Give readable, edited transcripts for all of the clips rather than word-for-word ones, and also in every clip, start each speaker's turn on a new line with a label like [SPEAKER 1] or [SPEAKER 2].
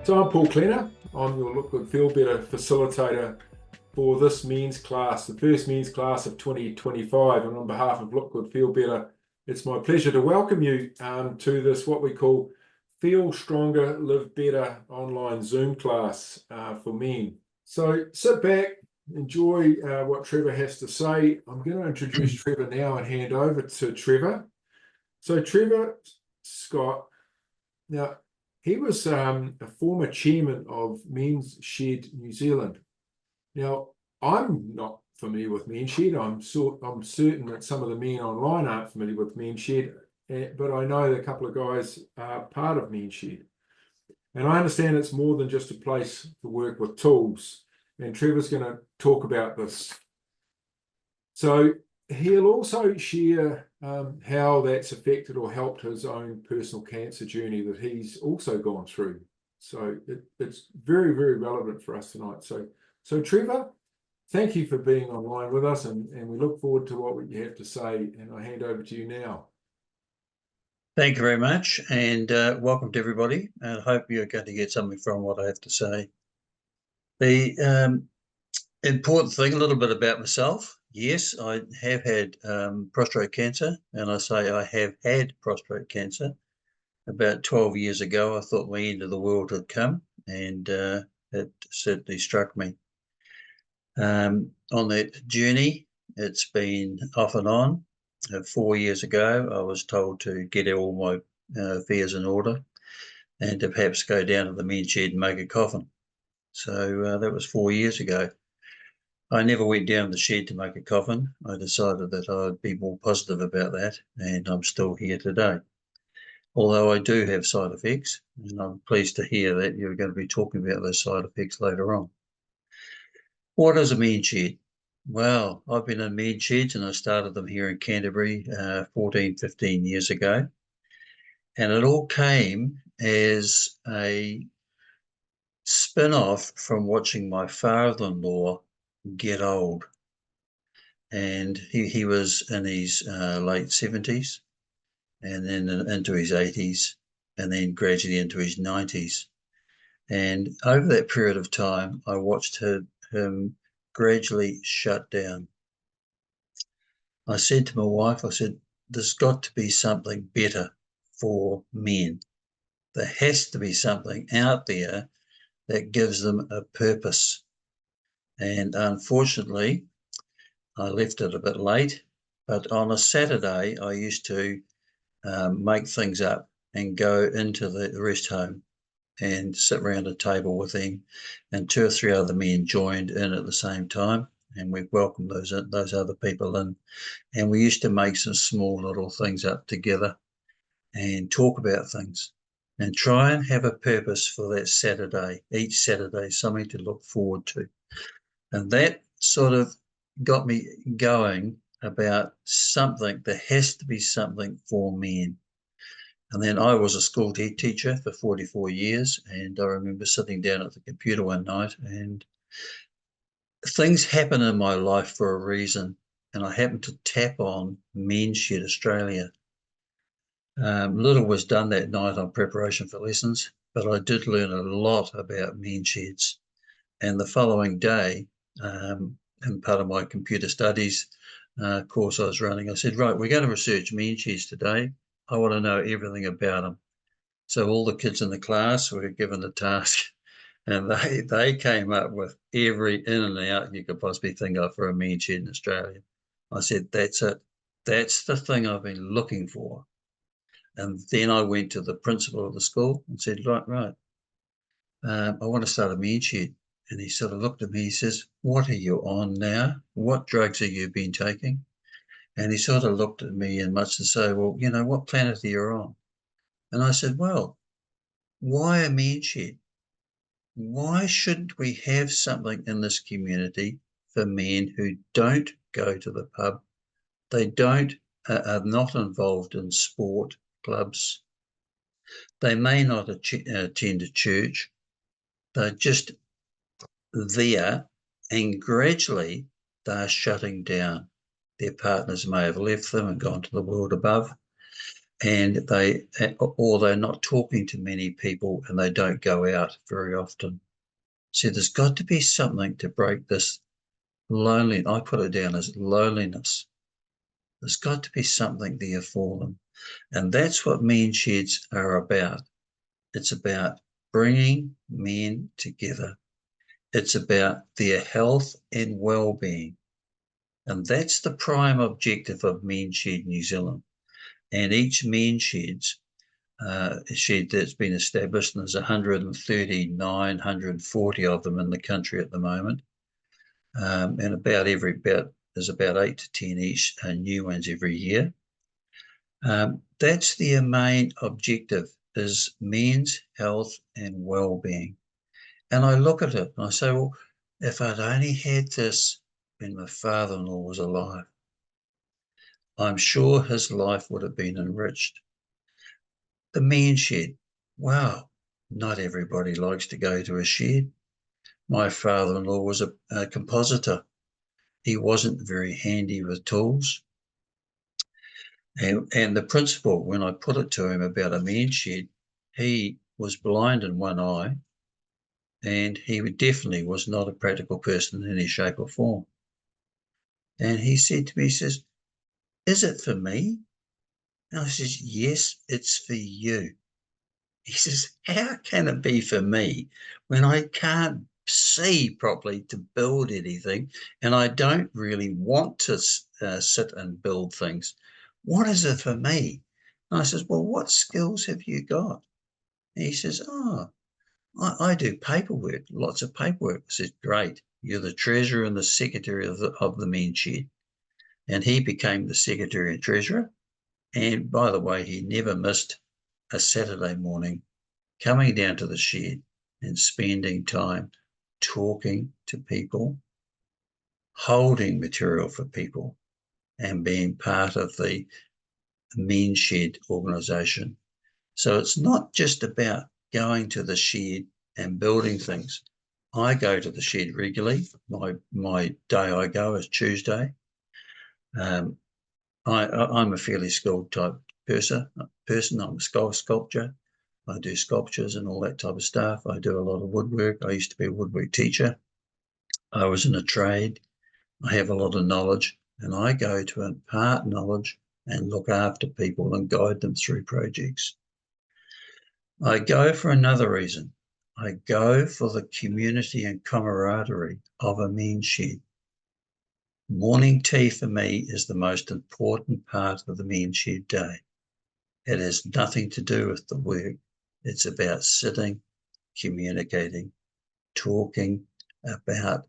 [SPEAKER 1] So I'm Paul Klenner. I'm your Look Good Feel Better facilitator for this men's class, the first men's class of 2025. And on behalf of Look Good Feel Better, it's my pleasure to welcome you to this, what we call Feel Stronger, Live Better online Zoom class for men. So sit back, enjoy what Trevor has to say. I'm going to introduce Trevor now and hand over to Trevor. So Trevor Scott, now, he was a former chairman of MENZSHED New Zealand. Now, I'm not familiar with MENZSHED. I'm certain that some of the men online aren't familiar with MENZSHED, but I know that a couple of guys are part of MENZSHED. And I understand it's more than just a place to work with tools. And Trevor's going to talk about this. So he'll also share how that's affected or helped his own personal cancer journey that he's also gone through. So it's very, very relevant for us tonight. So Trevor, thank you for being online with us, and we look forward to what you have to say. And I hand over to you now.
[SPEAKER 2] Thank you very much, and welcome to everybody. And I hope you're going to get something from what I have to say. The important thing, a little bit about myself. Yes, I have had prostate cancer, and I say I have had prostate cancer. About 12 years ago, I thought my end of the world had come, and it certainly struck me. On that journey, it's been off and on. 4 years ago, I was told to get all my affairs in order and to perhaps go down to the men's shed and make a coffin. So that was 4 years ago. I never went down to the shed to make a coffin. I decided that I'd be more positive about that, and I'm still here today. Although I do have side effects, and I'm pleased to hear that you're going to be talking about those side effects later on. What is a men's shed? Well, I've been in men's sheds, and I started them here in Canterbury 14, 15 years ago. And it all came as a spin-off from watching my father-in-law get old. And he was in his late 70s, and then into his 80s, and then gradually into his 90s. And over that period of time, I watched him gradually shut down. I said to my wife, I said, there's got to be something better for men. There has to be something out there that gives them a purpose. And unfortunately, I left it a bit late, but on a Saturday, I used to make things up and go into the rest home and sit around a table with him, and 2 or 3 other men joined in at the same time, and we welcomed those other people in, and we used to make some small little things up together and talk about things and try and have a purpose for that Saturday, each Saturday, something to look forward to. And that sort of got me going about something. There has to be something for men. And then I was a school teacher for 44 years, and I remember sitting down at the computer one night, and things happen in my life for a reason, and I happened to tap on MENZSHED Australia. Little was done that night on preparation for lessons, but I did learn a lot about MENZSHEDs. And the following day, in part of my computer studies course I was running, I said, right, we're going to research MENZSHEDs today. I want to know everything about them. So all the kids in the class were given a task, and they came up with every in and out you could possibly think of for a MENZSHED in Australia. I said, that's it. That's the thing I've been looking for. And then I went to the principal of the school and said, right, I want to start a MENZSHED. And he sort of looked at me, he says, what are you on now? What drugs have you been taking? And he sort of looked at me in much to say, well, you know, what planet are you on? And I said, well, why a MENZSHED? Why shouldn't we have something in this community for men who don't go to the pub? They are not involved in sport clubs. They may not attend a church. They're just there, and gradually they're shutting down. Their partners may have left them and gone to the world above. and or they're not talking to many people and they don't go out very often. So there's got to be something to break this loneliness. I put it down as loneliness. There's got to be something there for them. And that's what MENZSHEDs are about. It's about bringing men together. It's about their health and well-being. And that's the prime objective of MENZSHED New Zealand. And each MENZSHED shed that's been established, and there's 139, 140 of them in the country at the moment. And there's about 8 to 10 each new ones every year. That's their main objective, is men's health and well-being. And I look at it and I say, well, if I'd only had this when my father-in-law was alive, I'm sure his life would have been enriched. The MENZSHED, wow, not everybody likes to go to a shed. My father-in-law was a compositor. He wasn't very handy with tools. And the principal, when I put it to him about a MENZSHED, he was blind in one eye, and he definitely was not a practical person in any shape or form. And he said to me, he says, is it for me? And I says, yes, it's for you. He says, how can it be for me when I can't see properly to build anything and I don't really want to sit and build things? What is it for me? And I says, well, what skills have you got? And he says, oh, I do paperwork, lots of paperwork. I said, great. You're the treasurer and the secretary of the MENZSHED. And he became the secretary and treasurer. And by the way, he never missed a Saturday morning coming down to the shed and spending time talking to people, holding material for people, and being part of the MENZSHED organisation. So it's not just about going to the shed and building things. I go to the shed regularly. My day I go is Tuesday. I'm a fairly skilled type person. I'm a sculptor. I do sculptures and all that type of stuff. I do a lot of woodwork. I used to be a woodwork teacher. I was in a trade. I have a lot of knowledge, and I go to impart knowledge and look after people and guide them through projects. I go for another reason. I go for the community and camaraderie of a MENZSHED. Morning tea for me is the most important part of the MENZSHED day. It has nothing to do with the work. It's about sitting, communicating, talking about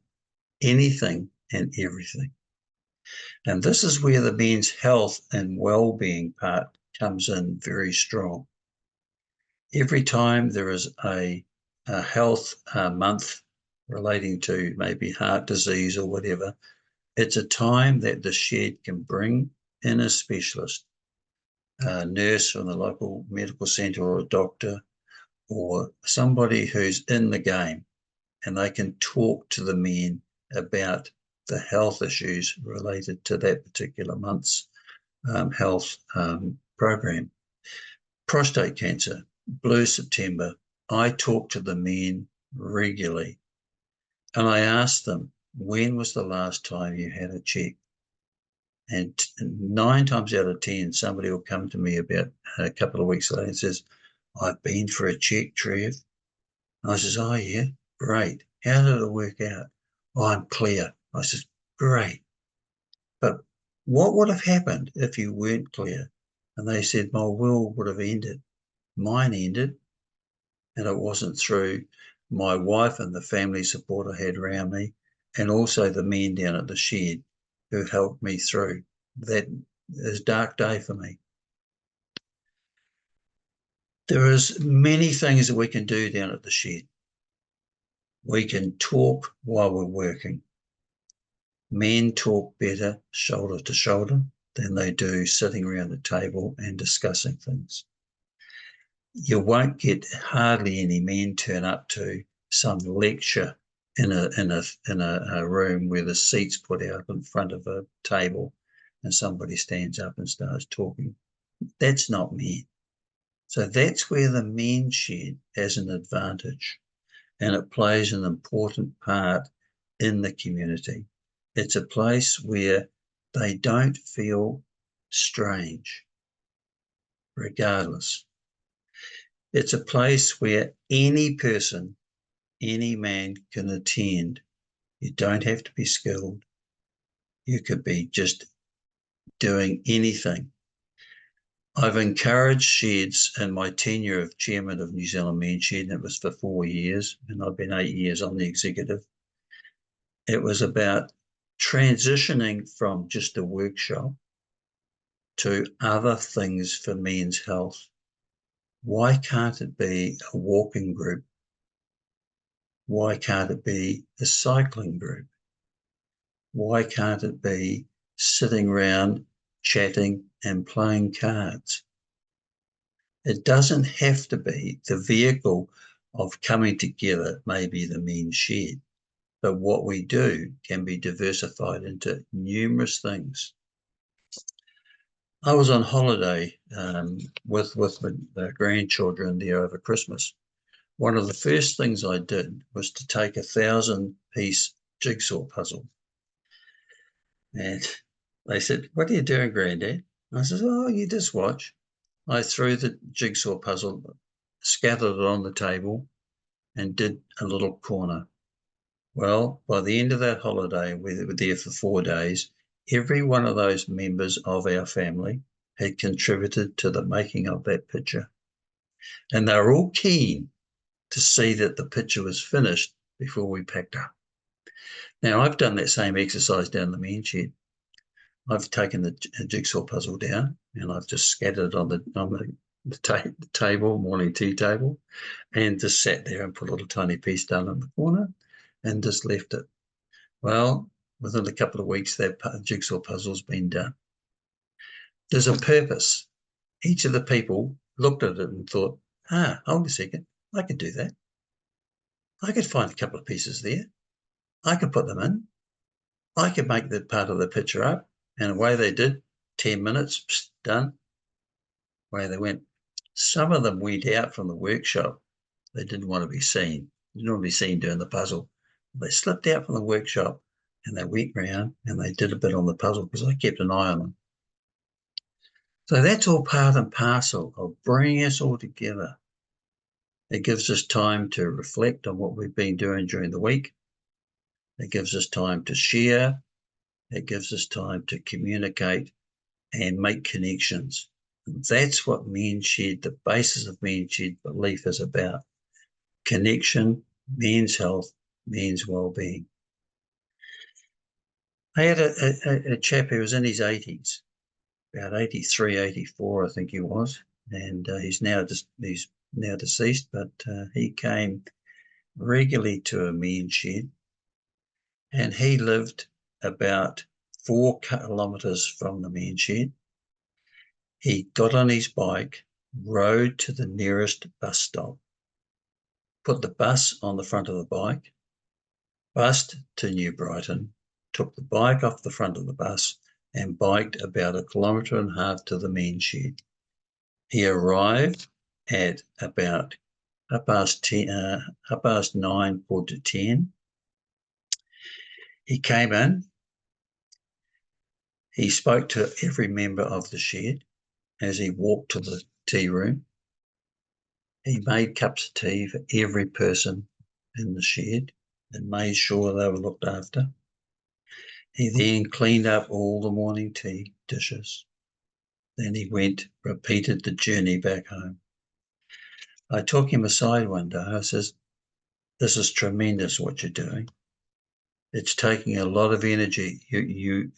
[SPEAKER 2] anything and everything. And this is where the men's health and well-being part comes in very strong. Every time there is a health month relating to maybe heart disease or whatever, it's a time that the shed can bring in a specialist, a nurse from the local medical centre or a doctor, or somebody who's in the game, and they can talk to the men about the health issues related to that particular month's health program. Prostate cancer, Blue September, I talk to the men regularly, and I ask them, when was the last time you had a check? And 9 times out of 10, somebody will come to me about a couple of weeks later and says, I've been for a check, Trev. And I says, oh yeah, great. How did it work out? Oh, I'm clear. I says, great. But what would have happened if you weren't clear? And they said, my will would have ended. Mine ended, and it wasn't through my wife and the family support I had around me, and also the men down at the shed who helped me through that dark day for me. There is many things that we can do down at the shed. We can talk while we're working. Men talk better shoulder to shoulder than they do sitting around the table and discussing things. You won't get hardly any men turn up to some lecture in a room where the seat's put out in front of a table and somebody stands up and starts talking. That's not men. So that's where the men's shed has an advantage, and it plays an important part in the community. It's a place where they don't feel strange, regardless. It's a place where any person, any man can attend. You don't have to be skilled. You could be just doing anything. I've encouraged sheds in my tenure of Chairman of New Zealand MENZSHED, and it was for 4 years, and I've been 8 years on the executive. It was about transitioning from just a workshop to other things for men's health. Why can't it be a walking group? Why can't it be a cycling group? Why can't it be sitting around chatting and playing cards? It doesn't have to be the vehicle of coming together, maybe the men's shed, but what we do can be diversified into numerous things. I was on holiday with the grandchildren there over Christmas. One of the first things I did was to take a 1,000-piece jigsaw puzzle. And they said, "What are you doing, Granddad?" I said, "Oh, you just watch." I threw the jigsaw puzzle, scattered it on the table, and did a little corner. Well, by the end of that holiday, we were there for 4 days, every one of those members of our family had contributed to the making of that picture. And they were all keen to see that the picture was finished before we packed up. Now, I've done that same exercise down the men's shed. I've taken the jigsaw puzzle down and I've just scattered it on the table, morning tea table, and just sat there and put a little tiny piece down in the corner and just left it. Well, within a couple of weeks, that jigsaw puzzle's been done. There's a purpose. Each of the people looked at it and thought, hold a second, I could do that. I could find a couple of pieces there. I could put them in. I could make that part of the picture up. And away they did, 10 minutes, done. Away they went. Some of them went out from the workshop. They didn't want to be seen. They didn't want to be seen doing the puzzle. They slipped out from the workshop and they went round and they did a bit on the puzzle because I kept an eye on them. So that's all part and parcel of bringing us all together. It gives us time to reflect on what we've been doing during the week. It gives us time to share. It gives us time to communicate and make connections. And that's what MENZSHED, the basis of MENZSHED belief is about. Connection, men's health, men's well-being. I had a chap who was in his 80s, about 83, 84, I think he was, and he's now deceased, but he came regularly to a men's shed, and he lived about 4 kilometres from the men's shed. He got on his bike, rode to the nearest bus stop, put the bus on the front of the bike, bussed to New Brighton, took the bike off the front of the bus and biked about 1.5 kilometres to the men's shed. He arrived at about 9:30, 10. He came in. He spoke to every member of the shed as he walked to the tea room. He made cups of tea for every person in the shed and made sure they were looked after. He then cleaned up all the morning tea dishes. Then he repeated the journey back home. I took him aside one day. I says, "This is tremendous what you're doing. It's taking a lot of energy. He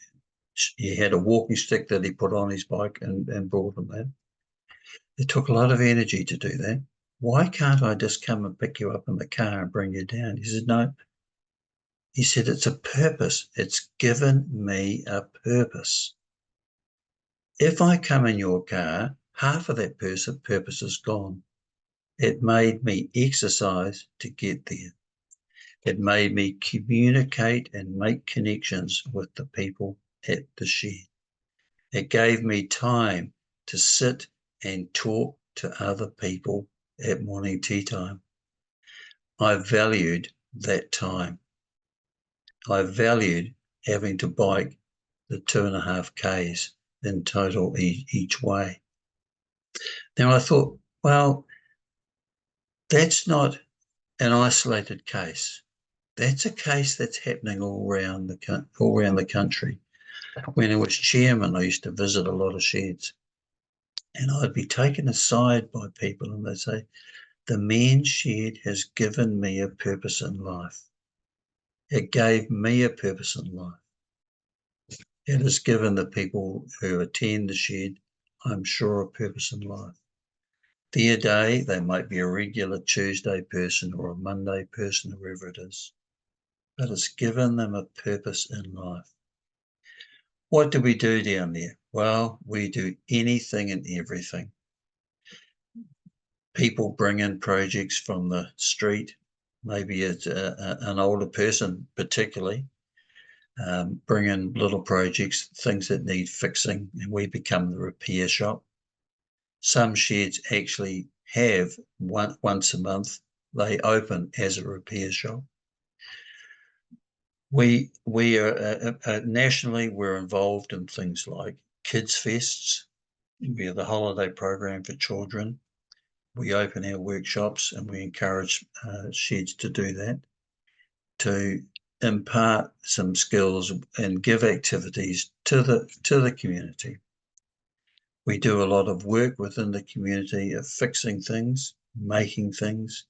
[SPEAKER 2] had a walking stick that he put on his bike and brought him in. It took a lot of energy to do that. Why can't I just come and pick you up in the car and bring you down?" He said, "No." He said, "It's a purpose. It's given me a purpose. If I come in your car, half of that purpose is gone. It made me exercise to get there. It made me communicate and make connections with the people at the shed. It gave me time to sit and talk to other people at morning tea time. I valued that time. I valued having to bike the 2.5 Ks in total each way. Now I thought, well, that's not an isolated case. That's a case that's happening all around the country. When I was chairman, I used to visit a lot of sheds, and I'd be taken aside by people and they'd say, the men's shed has given me a purpose in life. It gave me a purpose in life. It has given the people who attend the shed, I'm sure, a purpose in life. Their day, they might be a regular Tuesday person or a Monday person, whoever it is, but it's given them a purpose in life. What do we do down there? Well, we do anything and everything. People bring in projects from the street. Maybe it's an older person particularly, bring in little projects, things that need fixing, and we become the repair shop. Some sheds actually have once a month, they open as a repair shop. We are nationally, we're involved in things like kids fests. We have the holiday program for children. We open our workshops and we encourage sheds to do that, to impart some skills and give activities to the community. We do a lot of work within the community of fixing things, making things.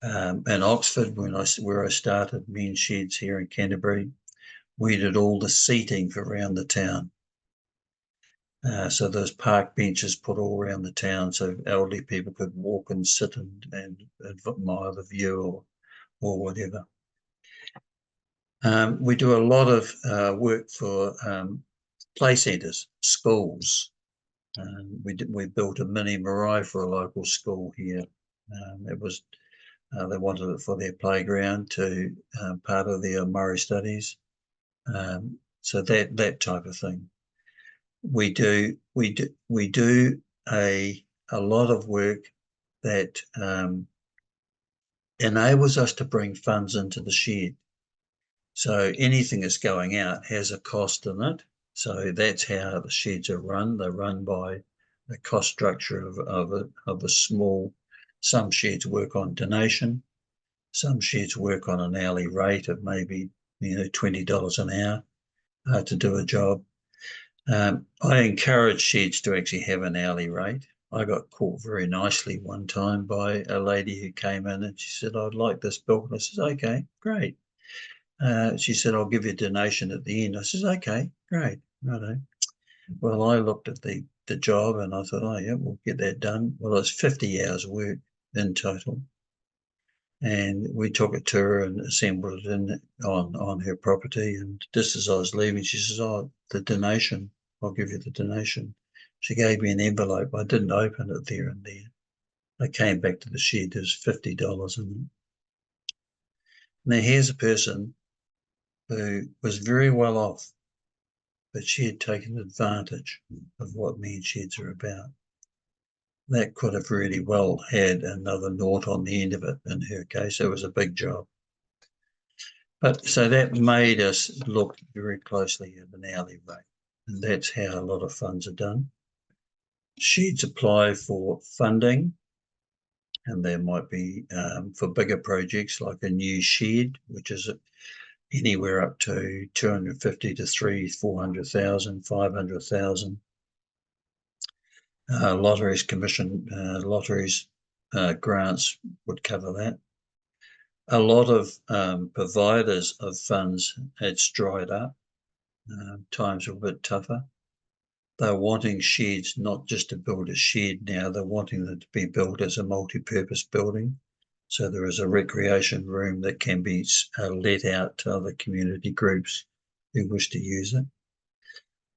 [SPEAKER 2] In Oxford, where I started men's sheds here in Canterbury, we did all the seating for around the town. So there's park benches put all around the town so elderly people could walk and sit and admire the view or whatever. We do a lot of work for play centres, schools. We built a mini marae for a local school here. It was they wanted it for their playground to part of their Murray studies. So that type of thing. We do a lot of work that enables us to bring funds into the shed. So anything that's going out has a cost in it. So that's how the sheds are run. They're run by the cost structure of a small. Some sheds work on donation. Some sheds work on an hourly rate of maybe $20 an hour to do a job. I encourage sheds to actually have an hourly rate. I got caught very nicely one time by a lady who came in and she said, I'd like this built. And I said, okay, great. She said, I'll give you a donation at the end. I said, okay, great. Righto. Well, I looked at the job and I thought, oh yeah, we'll get that done. Well, it's 50 hours work in total. And we took it to her and assembled it on her property. And just as I was leaving, she says, oh, the donation, I'll give you the donation. She gave me an envelope. I didn't open it there and there. I came back to the shed, there's $50 in it. Now here's a person who was very well off, but she had taken advantage of what men's sheds are about. That could have really well had another nought on the end of it in her case. It was a big job. But so that made us look very closely at an hourly rate. And that's how a lot of funds are done. Sheds apply for funding, and there might be for bigger projects like a new shed, which is anywhere up to 250 to 400,000, 500,000. Lotteries commission, grants would cover that. A lot of providers of funds, it's dried up. Times are a bit tougher. They're wanting sheds not just to build a shed now, they're wanting them to be built as a multi-purpose building. So there is a recreation room that can be let out to other community groups who wish to use it.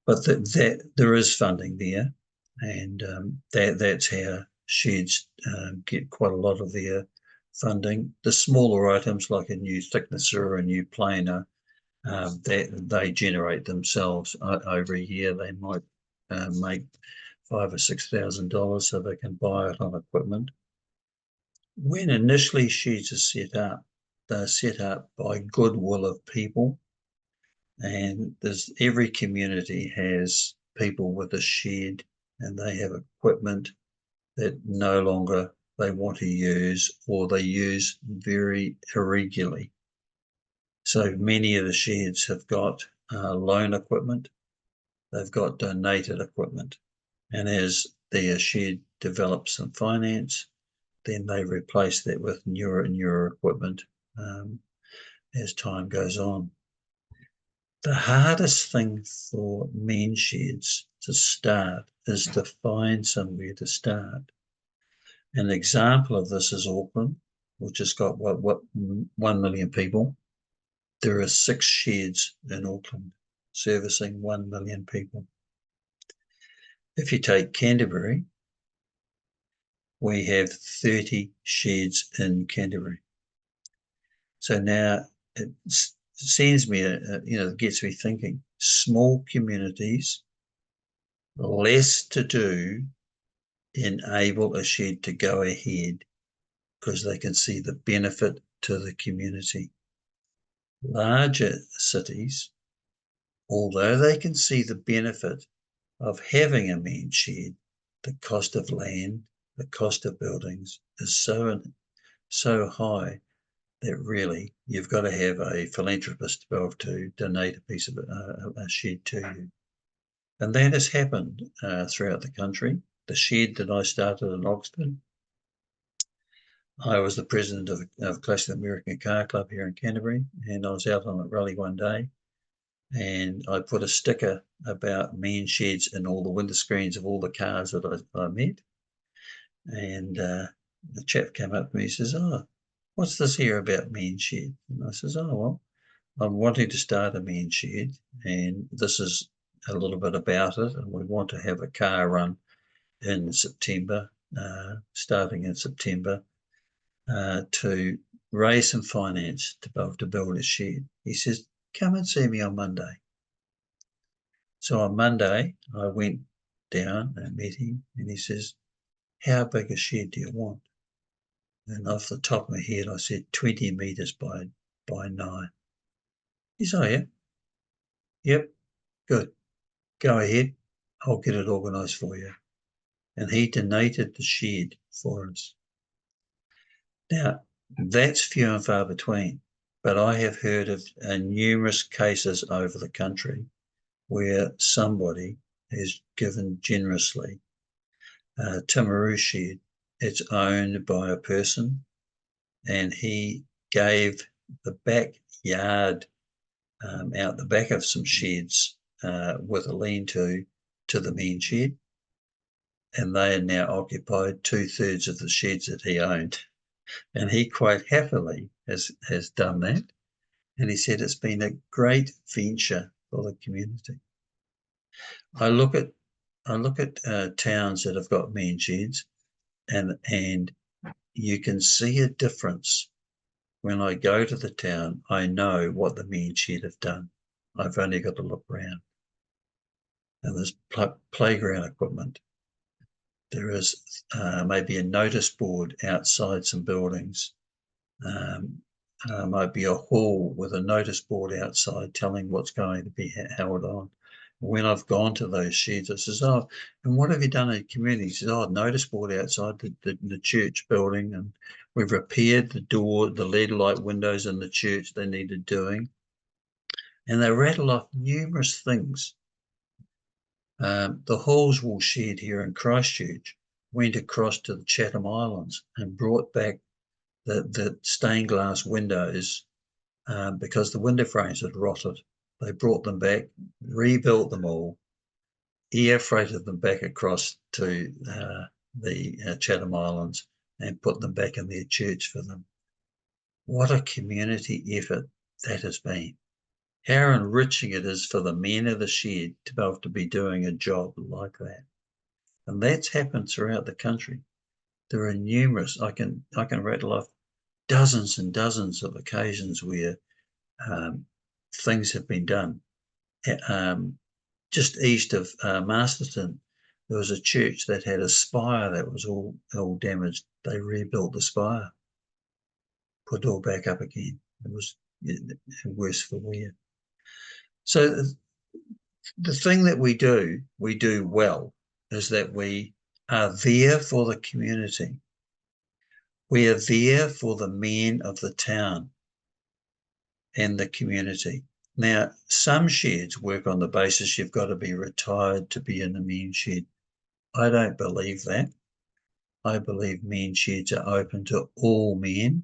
[SPEAKER 2] But there is funding there, and that's how sheds get quite a lot of their funding. The smaller items like a new thicknesser or a new planer, they generate themselves over a year. They might make $5,000 or $6,000 so they can buy it on equipment. When initially sheds are set up, they're set up by goodwill of people, and every community has people with a shed, and they have equipment that no longer they want to use, or they use very irregularly. So many of the sheds have got loan equipment, they've got donated equipment, and as their shed develops in finance, then they replace that with newer and newer equipment as time goes on. The hardest thing for MENZSHEDs to start is to find somewhere to start. An example of this is Auckland, which has got 1 million people. There are 6 sheds in Auckland servicing 1 million people. If you take Canterbury, we have 30 sheds in Canterbury. So now it sends me, it gets me thinking, small communities, less to do, enable a shed to go ahead because they can see the benefit to the community. Larger cities, although they can see the benefit of having a MENZSHED, the cost of land, the cost of buildings is so high that really you've got to have a philanthropist to be able to donate a piece of a shed to you. And that has happened throughout the country. The shed that I started in Oxford, I was the president of Classical American Car Club here in Canterbury, and I was out on a rally one day, and I put a sticker about MENZSHEDs in all the window screens of all the cars that I met. And the chap came up to me and says, "Oh, what's this here about MENZSHED?" And I says, "Oh, well, I'm wanting to start a MENZSHED, and this is a little bit about it, and we want to have a car run in September, starting in September, to raise some finance to be able to build a shed." He says, "Come and see me on Monday." So on Monday, I went down and met him, and he says, "How big a shed do you want?" And off the top of my head, I said 20 metres by 9. He said, "Oh, yeah? Yep, good. Go ahead. I'll get it organised for you." And he donated the shed for us. Now, that's few and far between, but I have heard of numerous cases over the country where somebody has given generously. Timaru Shed, it's owned by a person, and he gave the backyard out the back of some sheds with a lean-to the MENZSHED, and they are now occupied 2/3 of the sheds that he owned. And he quite happily has done that. And he said it's been a great venture for the community. I look at towns that have got MENZSHEDs, and you can see a difference. When I go to the town, I know what the MENZSHED have done. I've only got to look around. And there's playground equipment. There is maybe a notice board outside some buildings. Might be a hall with a notice board outside telling what's going to be held on. When I've gone to those sheds, I says, "Oh, and what have you done in the community?" He says, "Oh, notice board outside the church building, and we've repaired the door, the LED light windows in the church they needed doing." And they rattle off numerous things. The Hallswell shed here in Christchurch went across to the Chatham Islands and brought back the stained glass windows because the window frames had rotted. They brought them back, rebuilt them all, air freighted them back across to the Chatham Islands and put them back in their church for them. What a community effort that has been. How enriching it is for the men of the shed to be able to be doing a job like that. And that's happened throughout the country. There are numerous, I can rattle off dozens and dozens of occasions where things have been done. Just east of Masterton, there was a church that had a spire that was all damaged. They rebuilt the spire, put it all back up again. It was worse for wear. So the thing that we do well, is that we are there for the community. We are there for the men of the town and the community. Now, some sheds work on the basis you've got to be retired to be in a men's shed. I don't believe that. I believe men's sheds are open to all men,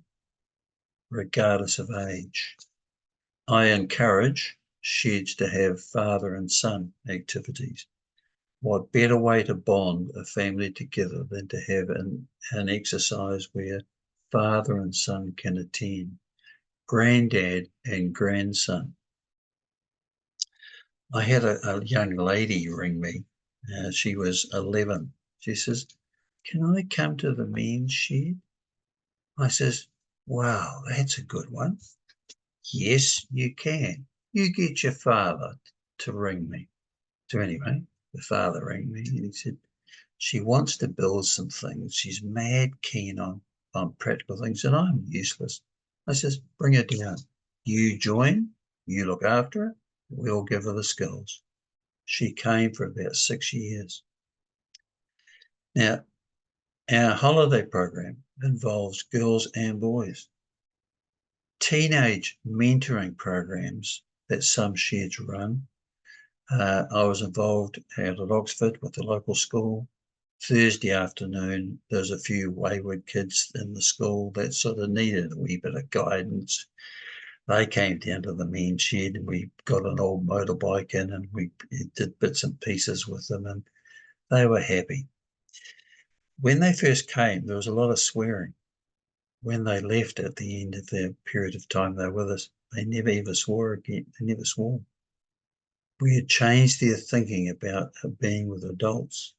[SPEAKER 2] regardless of age. I encourage sheds to have father and son activities. What better way to bond a family together than to have an exercise where father and son can attend, granddad and grandson. I had a young lady ring me. She was 11. She says, "Can I come to the men's shed?" I says, "Wow, that's a good one." "Yes, you can. You get your father to ring me." So anyway, the father rang me and he said, "She wants to build some things. She's mad keen on practical things, and I'm useless." I says, "Bring her down. You join, you look after her, we'll give her the skills." She came for about 6 years. Now, our holiday program involves girls and boys. Teenage mentoring programs that some sheds run. I was involved out at Oxford with the local school. Thursday afternoon, there's a few wayward kids in the school that sort of needed a wee bit of guidance. They came down to the men's shed and we got an old motorbike in and we did bits and pieces with them and they were happy. When they first came, there was a lot of swearing. When they left at the end of the period of time they were with us, they never ever swore again. They never swore. We had changed their thinking about being with adults.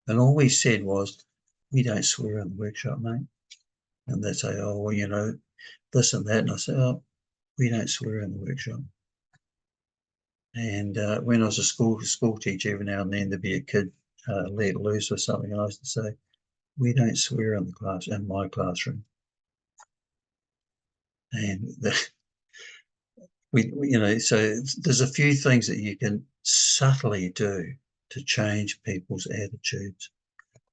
[SPEAKER 2] And all we said was, "We don't swear in the workshop, mate." And they'd say, "Oh, well, you know, this and that." And I said, "Oh, we don't swear in the workshop." And when I was a school teacher, every now and then there'd be a kid let loose or something. And I used to say, "We don't swear in my classroom." And so there's a few things that you can subtly do to change people's attitudes.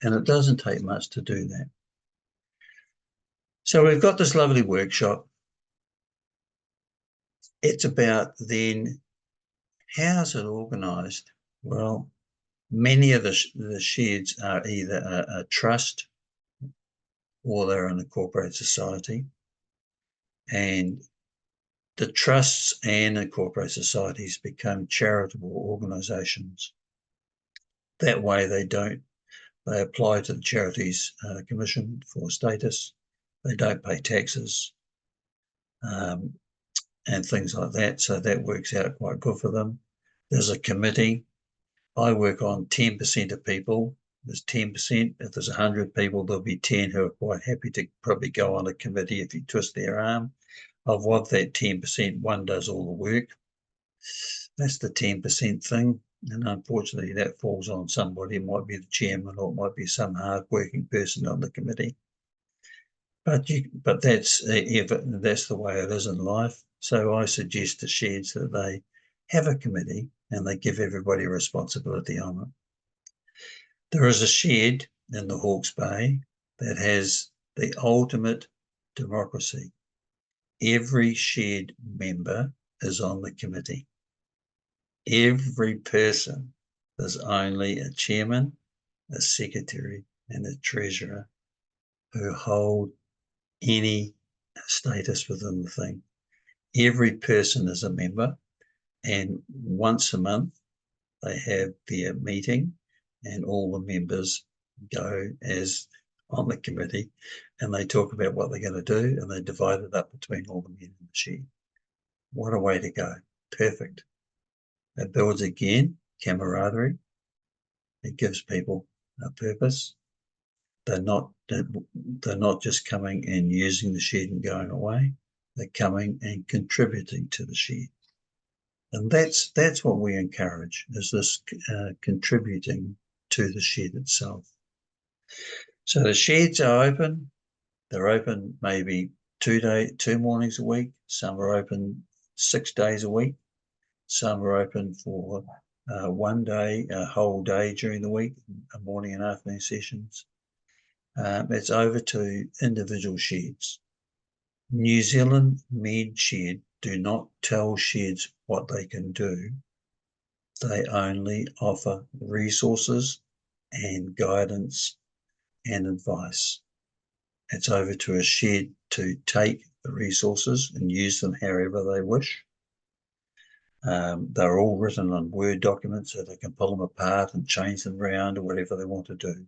[SPEAKER 2] And it doesn't take much to do that. So we've got this lovely workshop. It's about then, how's it organised? Well, many of the sheds are either a trust or they're an incorporated society. And the trusts and incorporated societies become charitable organisations. That way they apply to the Charities Commission for status. They don't pay taxes and things like that. So that works out quite good for them. There's a committee. I work on 10% of people. There's 10%. If there's 100 people, there'll be 10 who are quite happy to probably go on a committee if you twist their arm. Of that 10%, one does all the work. That's the 10% thing. And unfortunately, that falls on somebody. It might be the chairman or it might be some hard-working person on the committee. But that's the way it is in life. So I suggest to sheds that they have a committee and they give everybody responsibility on it. There is a shed in the Hawke's Bay that has the ultimate democracy. Every shed member is on the committee. Every person, there's only a chairman, a secretary, and a treasurer who hold any status within the thing. Every person is a member, and once a month they have their meeting and all the members go as on the committee and they talk about what they're going to do and they divide it up between all the men in the shed. What a way to go. Perfect. It builds again camaraderie. It gives people a purpose. They're not just coming and using the shed and going away. They're coming and contributing to the shed. And that's what we encourage, is this contributing to the shed itself. So the sheds are open. They're open maybe 2 mornings a week. Some are open 6 days a week. Some are open for 1 day, a whole day during the week, morning and afternoon sessions. It's over to individual sheds. New Zealand MENZSHED do not tell sheds what they can do. They only offer resources and guidance and advice. It's over to a shed to take the resources and use them however they wish. They're all written on Word documents so they can pull them apart and change them around or whatever they want to do.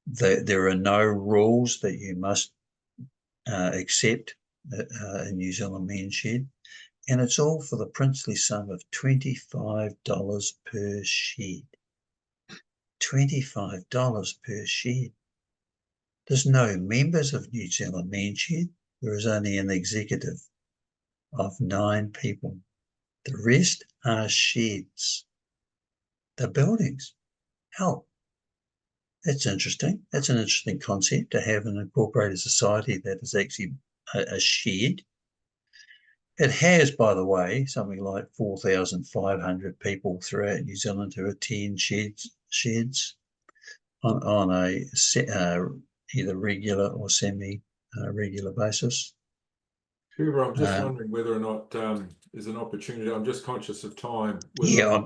[SPEAKER 2] There are no rules that you must accept in New Zealand MENZSHED, and it's all for the princely sum of $25 per shed. $25 per shed. There's no members of New Zealand MENZSHED. There is only an executive of 9 people. The rest are sheds. The buildings. Hell, that's interesting. That's an interesting concept to have an incorporated society that is actually a shed. It has, by the way, something like 4,500 people throughout New Zealand who attend sheds on a either regular or semi-regular basis.
[SPEAKER 1] Trevor, I'm just wondering whether or not there's an opportunity. I'm just conscious of time.
[SPEAKER 2] Yeah, I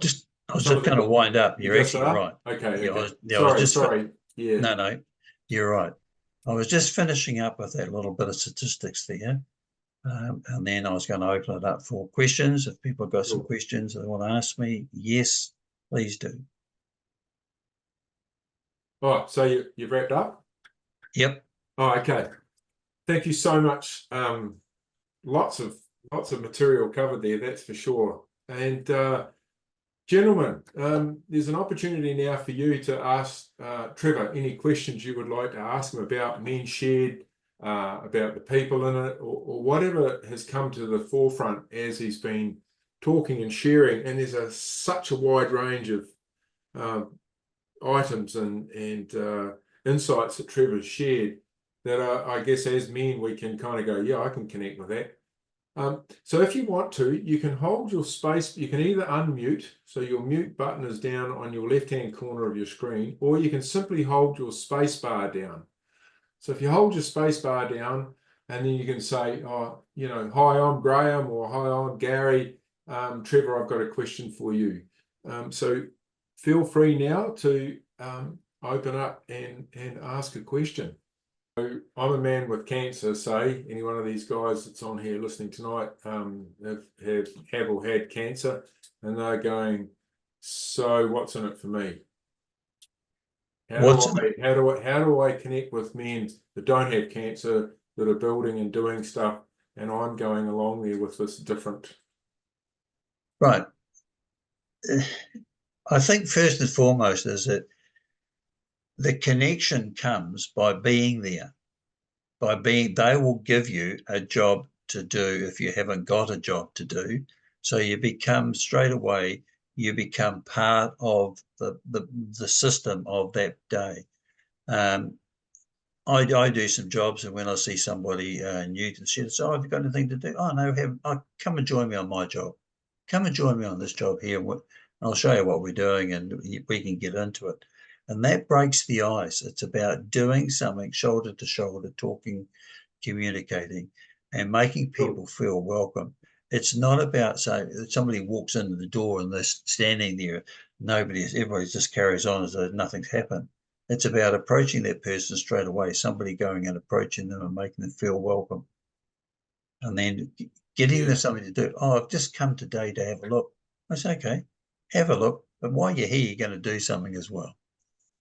[SPEAKER 2] was just going to wind up. You're actually right.
[SPEAKER 1] Okay.
[SPEAKER 2] Okay.
[SPEAKER 1] Sorry. Yeah.
[SPEAKER 2] No, you're right. I was just finishing up with that little bit of statistics there. And then I was going to open it up for questions. If people have got some questions they want to ask me, yes, please do.
[SPEAKER 1] Oh, so you've wrapped up?
[SPEAKER 2] Yep.
[SPEAKER 1] Oh, okay. Thank you so much. Lots of material covered there, that's for sure. And gentlemen, there's an opportunity now for you to ask Trevor any questions you would like to ask him about MENZSHED, about the people in it, or whatever has come to the forefront as he's been talking and sharing. And there's such a wide range of items and insights that Trevor's shared that I guess as men we can kind of go, yeah, I can connect with that. So if you want to, you can hold your space. You can either unmute, so your mute button is down on your left-hand corner of your screen, or you can simply hold your space bar down. So if you hold your space bar down, and then you can say, oh, you know, hi, I'm Graham, or hi, I'm Gary. Trevor, I've got a question for you. So feel free now to open up and ask a question. So I'm a man with cancer, say, any one of these guys that's on here listening tonight have or had cancer, and they're going, so what's in it for me? How do I connect with men that don't have cancer, that are building and doing stuff, and I'm going along there with this different?
[SPEAKER 2] Right. I think first and foremost is that the connection comes by being there. They will give you a job to do if you haven't got a job to do. So you become straight away, you become part of the system of that day. I do some jobs, and when I see somebody new to the shed, so have you got anything to do? Oh no, come and join me on my job. Come and join me on this job here. I'll show you what we're doing, and we can get into it. And that breaks the ice. It's about doing something shoulder to shoulder, talking, communicating, and making people feel welcome. It's not about saying somebody walks into the door and they're standing there, everybody just carries on as though nothing's happened. It's about approaching that person straight away, somebody going and approaching them and making them feel welcome. And then getting them something to do. Oh, I've just come today to have a look. I say, okay, have a look. But while you're here, you're going to do something as well.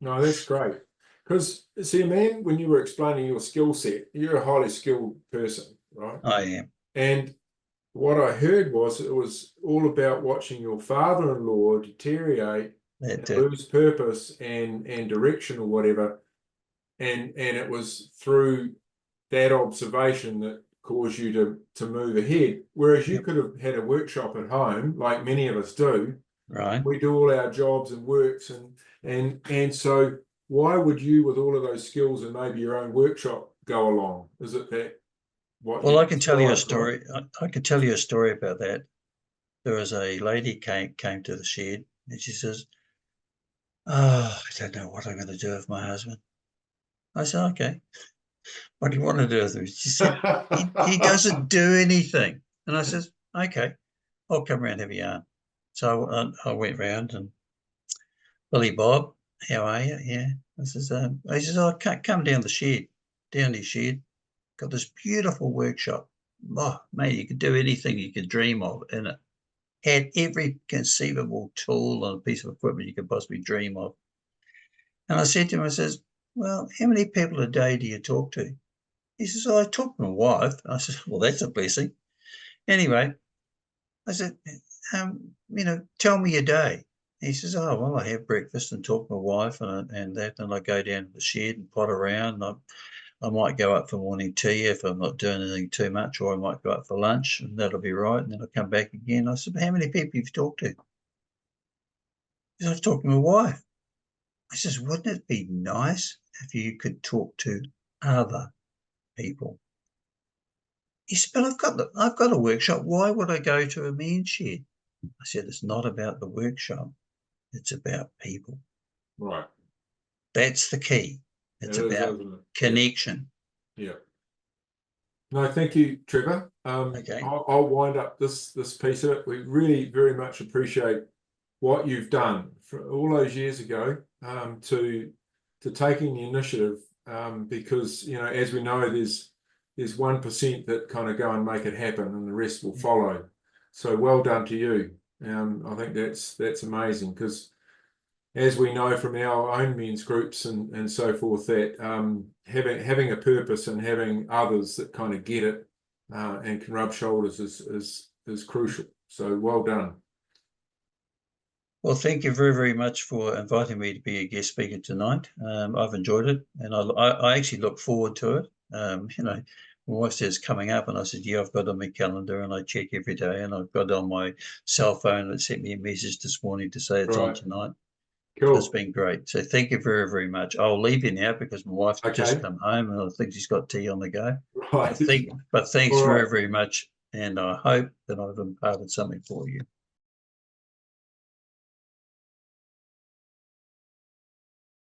[SPEAKER 1] No, that's great. Because, see, man, when you were explaining your skill set, you're a highly skilled person, right?
[SPEAKER 2] I am.
[SPEAKER 1] And what I heard was it was all about watching your father-in-law deteriorate and lose purpose and direction or whatever. And it was through that observation that caused you to move ahead. Whereas you could have had a workshop at home, like many of us do,
[SPEAKER 2] Right.
[SPEAKER 1] We do all our jobs and works, and so why would you, with all of those skills and maybe your own workshop, go along? Is it that what
[SPEAKER 2] Well,
[SPEAKER 1] you
[SPEAKER 2] I can tell you a
[SPEAKER 1] described, right?
[SPEAKER 2] story. I can tell you a story about that. There was a lady came to the shed, and she says, "Oh, I don't know what I'm going to do with my husband." I said, "Okay, what do you want to do with him?" She said, he doesn't do anything. And I says, "Okay, I'll come around and have a yarn." So I went round and, "Billy Bob, how are you?" "Yeah." He says, "Oh, come down the shed, down the shed. Got this beautiful workshop. Oh, mate, you could do anything you could dream of in it. Had every conceivable tool and a piece of equipment you could possibly dream of." And I said to him, I says, "Well, how many people a day do you talk to?" He says, "Oh, I talk to my wife." I said, "Well, that's a blessing." Anyway, I said, "Tell me your day." He says, "Oh, well, I have breakfast and talk to my wife and that, and I go down to the shed and pot around. I might go up for morning tea if I'm not doing anything too much, or I might go up for lunch, and that'll be right. And then I'll come back again." I said, "But how many people you've talked to?" He said, "I've talked to my wife." I says, "Wouldn't it be nice if you could talk to other people?" He said, "But I've got a workshop. Why would I go to a men's shed?" I said, "It's not about the workshop. It's about people.
[SPEAKER 1] Right.
[SPEAKER 2] That's the key.
[SPEAKER 1] It
[SPEAKER 2] It's
[SPEAKER 1] is,
[SPEAKER 2] about
[SPEAKER 1] isn't it?
[SPEAKER 2] connection."
[SPEAKER 1] Yeah. No, thank you, Trevor.
[SPEAKER 2] Okay.
[SPEAKER 1] I'll wind up this piece of it. We really very much appreciate what you've done for all those years ago, to taking the initiative, because as we know, there's 1% that kind of go and make it happen, and the rest will follow. So well done to you. I think that's amazing, because as we know from our own men's groups and so forth, that having a purpose and having others that kind of get it, and can rub shoulders is crucial. So well done.
[SPEAKER 2] Well, thank you very, very much for inviting me to be a guest speaker tonight. I've enjoyed it, and I actually look forward to it. My wife says coming up, and I said, "Yeah, I've got it on my calendar, and I check every day, and I've got it on my cell phone. It sent me a message this morning to say it's on
[SPEAKER 1] Right.
[SPEAKER 2] tonight." So it's
[SPEAKER 1] Cool.
[SPEAKER 2] been great. So thank you very, very much. I'll leave you now because my wife's just
[SPEAKER 1] Okay.
[SPEAKER 2] come home, and I think she's got tea on the go.
[SPEAKER 1] Right.
[SPEAKER 2] But thanks
[SPEAKER 1] All
[SPEAKER 2] very,
[SPEAKER 1] right.
[SPEAKER 2] very much, and I hope that I've imparted something for you.